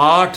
$8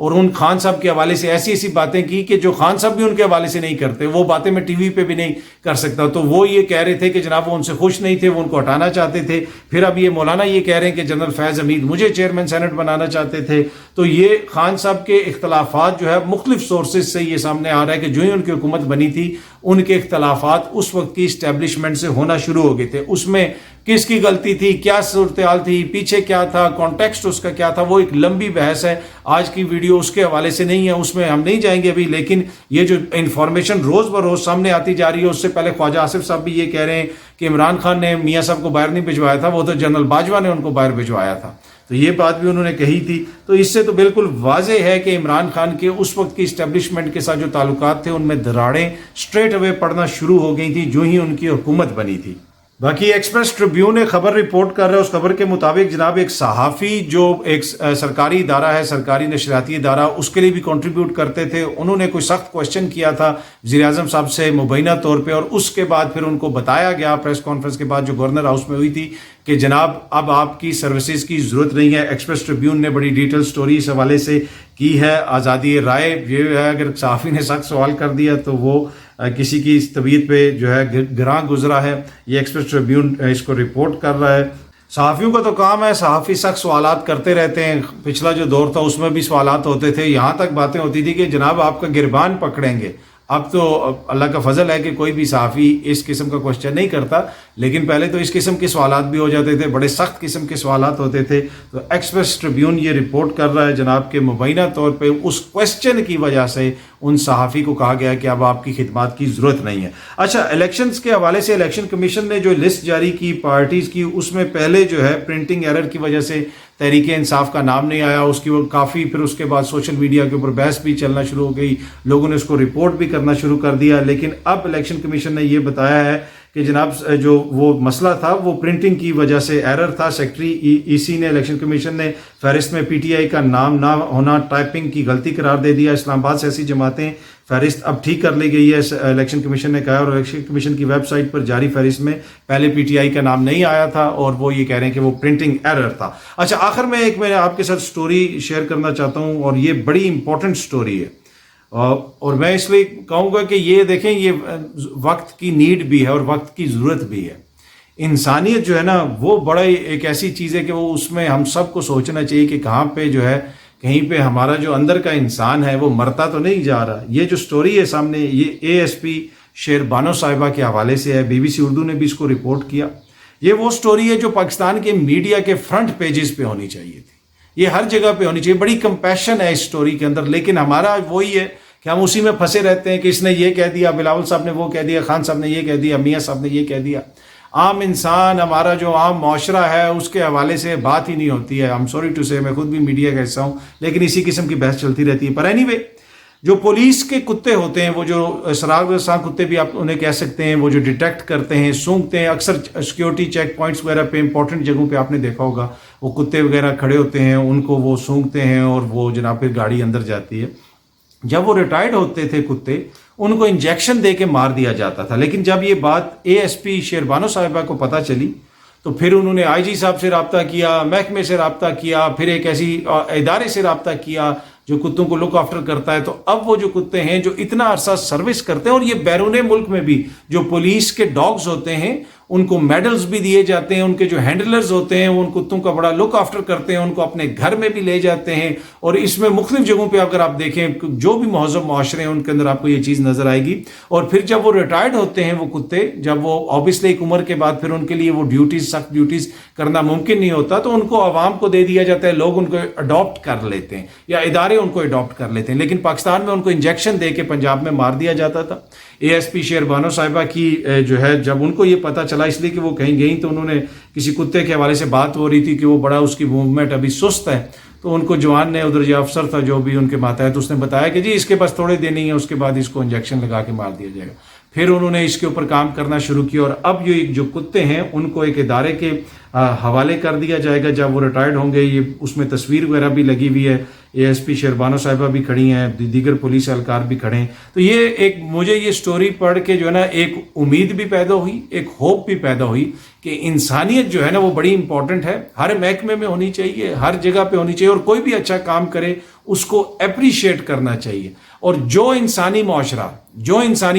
اور ان خان صاحب کے حوالے سے ایسی ایسی باتیں کی کہ جو خان صاحب بھی ان کے حوالے سے نہیں کرتے، وہ باتیں میں ٹی وی پہ بھی نہیں کر سکتا. تو وہ یہ کہہ رہے تھے کہ جناب وہ ان سے خوش نہیں تھے، وہ ان کو ہٹانا چاہتے تھے. پھر اب یہ مولانا یہ کہہ رہے ہیں کہ جنرل فیض حمید مجھے چیئرمین سینٹ بنانا چاہتے تھے. تو یہ خان صاحب کے اختلافات جو ہے مختلف سورسز سے یہ سامنے آ رہا ہے کہ جو ہی ان کی حکومت بنی تھی ان کے اختلافات اس وقت کی اسٹیبلشمنٹ سے ہونا شروع ہو گئے تھے. اس میں کس کی غلطی تھی، کیا صورتحال تھی، پیچھے کیا تھا، کانٹیکسٹ اس کا کیا تھا، وہ ایک لمبی بحث ہے. آج کی ویڈیو اس کے حوالے سے نہیں ہے، اس میں ہم نہیں جائیں گے ابھی. لیکن یہ جو انفارمیشن روز بروز سامنے آتی جا رہی ہے، اس سے پہلے خواجہ آصف صاحب بھی یہ کہہ رہے ہیں کہ عمران خان نے میاں صاحب کو باہر نہیں بھجوایا تھا، وہ تو جنرل باجوہ نے ان کو باہر بھجوایا تھا. تو یہ بات بھی انہوں نے کہی تھی. تو اس سے تو بالکل واضح ہے کہ عمران خان کے اس وقت کی اسٹیبلشمنٹ کے ساتھ جو تعلقات تھے ان میں دراڑیں اسٹریٹ اوے پڑنا شروع ہو گئی تھیں جو ہی ان کی حکومت بنی تھی. باقی ایکسپریس ٹریبیون ایک خبر رپورٹ کر رہا ہے، اس خبر کے مطابق جناب ایک صحافی جو ایک سرکاری ادارہ ہے، سرکاری نشریاتی ادارہ، اس کے لیے بھی کنٹریبیوٹ کرتے تھے، انہوں نے کوئی سخت کوشچن کیا تھا وزیر اعظم صاحب سے مبینہ طور پہ، اور اس کے بعد پھر ان کو بتایا گیا پریس کانفرنس کے بعد جو گورنر ہاؤس میں ہوئی تھی کہ جناب اب آپ کی سروسز کی ضرورت نہیں ہے. ایکسپریس ٹریبیون نے بڑی ڈیٹیل سٹوری اس حوالے سے کی ہے. آزادی رائے یہ ہے، اگر صحافی نے سخت سوال کر دیا تو وہ کسی کی طبیعت پہ جو ہے گراں گزرا ہے. یہ ایکسپریس ٹریبیون اس کو رپورٹ کر رہا ہے. صحافیوں کا تو کام ہے، صحافی سخت سوالات کرتے رہتے ہیں. پچھلا جو دور تھا اس میں بھی سوالات ہوتے تھے، یہاں تک باتیں ہوتی تھی کہ جناب آپ کا گربان پکڑیں گے. اب تو اللہ کا فضل ہے کہ کوئی بھی صحافی اس قسم کا کوشچن نہیں کرتا، لیکن پہلے تو اس قسم کے سوالات بھی ہو جاتے تھے، بڑے سخت قسم کے سوالات ہوتے تھے. تو ایکسپریس ٹریبیون یہ رپورٹ کر رہا ہے جناب کہ مبینہ طور پہ اس کوشچن کی وجہ سے ان صحافی کو کہا گیا کہ اب آپ کی خدمات کی ضرورت نہیں ہے. اچھا، الیکشنز کے حوالے سے الیکشن کمیشن نے جو لسٹ جاری کی پارٹیز کی، اس میں پہلے جو ہے پرنٹنگ ایرر کی وجہ سے تحریک انصاف کا نام نہیں آیا. اس کی وہ کافی پھر اس کے بعد سوشل میڈیا کے اوپر بحث بھی چلنا شروع ہو گئی، لوگوں نے اس کو رپورٹ بھی کرنا شروع کر دیا. لیکن اب الیکشن کمیشن نے یہ بتایا ہے کہ جناب جو وہ مسئلہ تھا وہ پرنٹنگ کی وجہ سے ایرر تھا. سیکٹری ای سی نے، الیکشن کمیشن نے فہرست میں پی ٹی آئی کا نام نہ ہونا ٹائپنگ کی غلطی قرار دے دیا. اسلام آباد سے ایسی جماعتیں فہرست اب ٹھیک کر لی گئی ہے، الیکشن کمیشن نے کہا. اور الیکشن کمیشن کی ویب سائٹ پر جاری فہرست میں پہلے پی ٹی آئی کا نام نہیں آیا تھا، اور وہ یہ کہہ رہے ہیں کہ وہ پرنٹنگ ایرر تھا. اچھا، آخر میں میں آپ کے ساتھ سٹوری شیئر کرنا چاہتا ہوں، اور یہ بڑی امپورٹنٹ سٹوری ہے، اور میں اس لیے کہوں گا کہ یہ دیکھیں، یہ وقت کی نیڈ بھی ہے اور وقت کی ضرورت بھی ہے. انسانیت جو ہے نا وہ بڑا ایک ایسی چیز ہے کہ وہ اس میں ہم سب کو سوچنا چاہیے کہ کہاں پہ جو ہے کہیں پہ ہمارا جو اندر کا انسان ہے وہ مرتا تو نہیں جا رہا. یہ جو سٹوری ہے سامنے، یہ اے ایس پی شیر بانو صاحبہ کے حوالے سے ہے. بی بی سی اردو نے بھی اس کو رپورٹ کیا. یہ وہ سٹوری ہے جو پاکستان کے میڈیا کے فرنٹ پیجز پہ ہونی چاہیے تھی، یہ ہر جگہ پہ ہونی چاہیے. بڑی کمپیشن ہے اس سٹوری کے اندر، لیکن ہمارا وہی ہے کہ ہم اسی میں پھنسے رہتے ہیں کہ اس نے یہ کہہ دیا، بلاول صاحب نے وہ کہہ دیا، خان صاحب نے یہ کہہ دیا، میاں صاحب نے یہ کہہ دیا. عام انسان، ہمارا جو عام معاشرہ ہے اس کے حوالے سے بات ہی نہیں ہوتی ہے. I'm sorry to say، میں خود بھی میڈیا کا حصہ ہوں، لیکن اسی قسم کی بحث چلتی رہتی ہے. پر اینی وے، جو پولیس کے کتے ہوتے ہیں، وہ جو سراغ رساں کتے بھی آپ انہیں کہہ سکتے ہیں، وہ جو ڈیٹیکٹ کرتے ہیں، سونگتے ہیں، اکثر سیکیورٹی چیک پوائنٹس وغیرہ پہ امپورٹنٹ جگہوں پہ آپ نے دیکھا ہوگا وہ کتے وغیرہ کھڑے ہوتے ہیں، ان کو وہ سونگتے ہیں اور وہ جناب پھر گاڑی اندر جاتی ہے. جب وہ ریٹائرڈ ہوتے تھے کتے، ان کو انجیکشن دے کے مار دیا جاتا تھا. لیکن جب یہ بات اے ایس پی شیر بانو صاحبہ کو پتہ چلی تو پھر انہوں نے آئی جی صاحب سے رابطہ کیا، محکمے سے رابطہ کیا، پھر ایک ایسی ادارے سے رابطہ کیا جو کتوں کو لک آفٹر کرتا ہے. تو اب وہ جو کتے ہیں جو اتنا عرصہ سروس کرتے ہیں، اور یہ بیرون ملک میں بھی جو پولیس کے ڈاگز ہوتے ہیں ان کو میڈلز بھی دیے جاتے ہیں، ان کے جو ہینڈلرز ہوتے ہیں ان کتوں کا بڑا لک آفٹر کرتے ہیں، ان کو اپنے گھر میں بھی لے جاتے ہیں. اور اس میں مختلف جگہوں پہ اگر آپ دیکھیں جو بھی مہذب معاشرے ہیں ان کے اندر آپ کو یہ چیز نظر آئے گی. اور پھر جب وہ ریٹائرڈ ہوتے ہیں وہ کتے، جب وہ آبویسلی ایک عمر کے بعد پھر ان کے لیے وہ ڈیوٹیز، سخت ڈیوٹیز کرنا ممکن نہیں ہوتا، تو ان کو عوام کو دے دیا جاتا ہے، لوگ ان کو اڈاپٹ کر لیتے ہیں یا ادارے ان کو اڈاپٹ کر لیتے ہیں. لیکن پاکستان میں ان کو انجیکشن دے کے پنجاب میں مار دیا جاتا تھا. اے ایس پی شیر بانو صاحبہ کی جو ہے جب ان کو یہ پتہ چلا، اس لیے کہ وہ کہیں گئیں تو انہوں نے کسی کتے کے حوالے سے بات ہو رہی تھی کہ وہ بڑا اس کی موومنٹ ابھی سست ہے، تو ان کو جوان نے، ادھر جو افسر تھا جو بھی ان کے ماتحت، اس نے بتایا کہ جی اس کے پاس تھوڑے دن ہی ہیں، اس کے بعد اس کو انجیکشن لگا کے مار دیا جائے گا. پھر انہوں نے اس کے اوپر کام کرنا شروع کیا، اور اب یہ جو کتے ہیں ان کو ایک ادارے کے حوالے کر دیا جائے گا جب وہ ریٹائرڈ ہوں گے. یہ اس میں تصویر وغیرہ بھی لگی ہوئی ہے ASP شیربانو صاحبہ بھی کھڑی ہیں, دیگر پولیس اہلکار بھی کھڑے ہیں. تو یہ ایک مجھے یہ سٹوری پڑھ کے جو ہے نا ایک امید بھی پیدا ہوئی, ایک ہوپ بھی پیدا ہوئی کہ انسانیت جو ہے نا وہ بڑی امپورٹنٹ ہے, ہر محکمے میں ہونی چاہیے, ہر جگہ پہ ہونی چاہیے, اور کوئی بھی اچھا کام کرے اس کو اپریشیٹ کرنا چاہیے. اور جو انسانی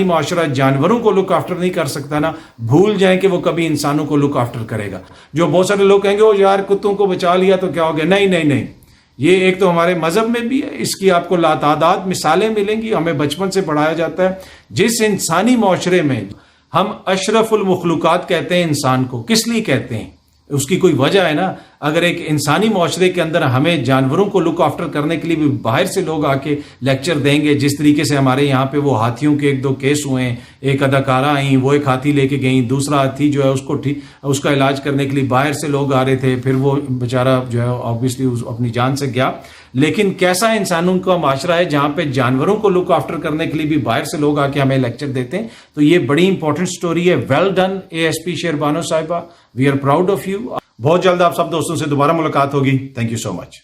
معاشرہ جانوروں کو لک آفٹر نہیں کر سکتا نا, بھول جائیں کہ وہ کبھی انسانوں کو لک آفٹر کرے گا. جو بہت سارے لوگ کہیں گے وہ یار کتوں کو بچا لیا تو کیا ہو گیا, نہیں, یہ ایک تو ہمارے مذہب میں بھی ہے, اس کی آپ کو لاتعداد مثالیں ملیں گی, ہمیں بچپن سے پڑھایا جاتا ہے. جس انسانی معاشرے میں ہم اشرف المخلوقات کہتے ہیں انسان کو, کس لیے کہتے ہیں, اس کی کوئی وجہ ہے نا. اگر ایک انسانی معاشرے کے اندر ہمیں جانوروں کو لک آفٹر کرنے کے لیے بھی باہر سے لوگ آ کے لیکچر دیں گے, جس طریقے سے ہمارے یہاں پہ وہ ہاتھیوں کے 1-2 کیس ہوئے ہیں, ایک اداکارہ آئیں, وہ ایک ہاتھی لے کے گئیں, دوسرا ہاتھی جو ہے اس کا علاج کرنے کے لیے باہر سے لوگ آ رہے تھے, پھر وہ بیچارہ جو ہے آبویسلی اپنی جان سے گیا. لیکن کیسا انسانوں کا معاشرہ ہے جہاں پہ جانوروں کو لک آفٹر کرنے کے لیے بھی باہر سے لوگ آ کے ہمیں لیکچر دیتے ہیں. تو یہ بڑی امپورٹنٹ سٹوری ہے. ویل ڈن ASP شیربانو صاحبہ, we are proud of you. بہت جلد آپ سب دوستوں سے دوبارہ ملاقات ہوگی. Thank you so much.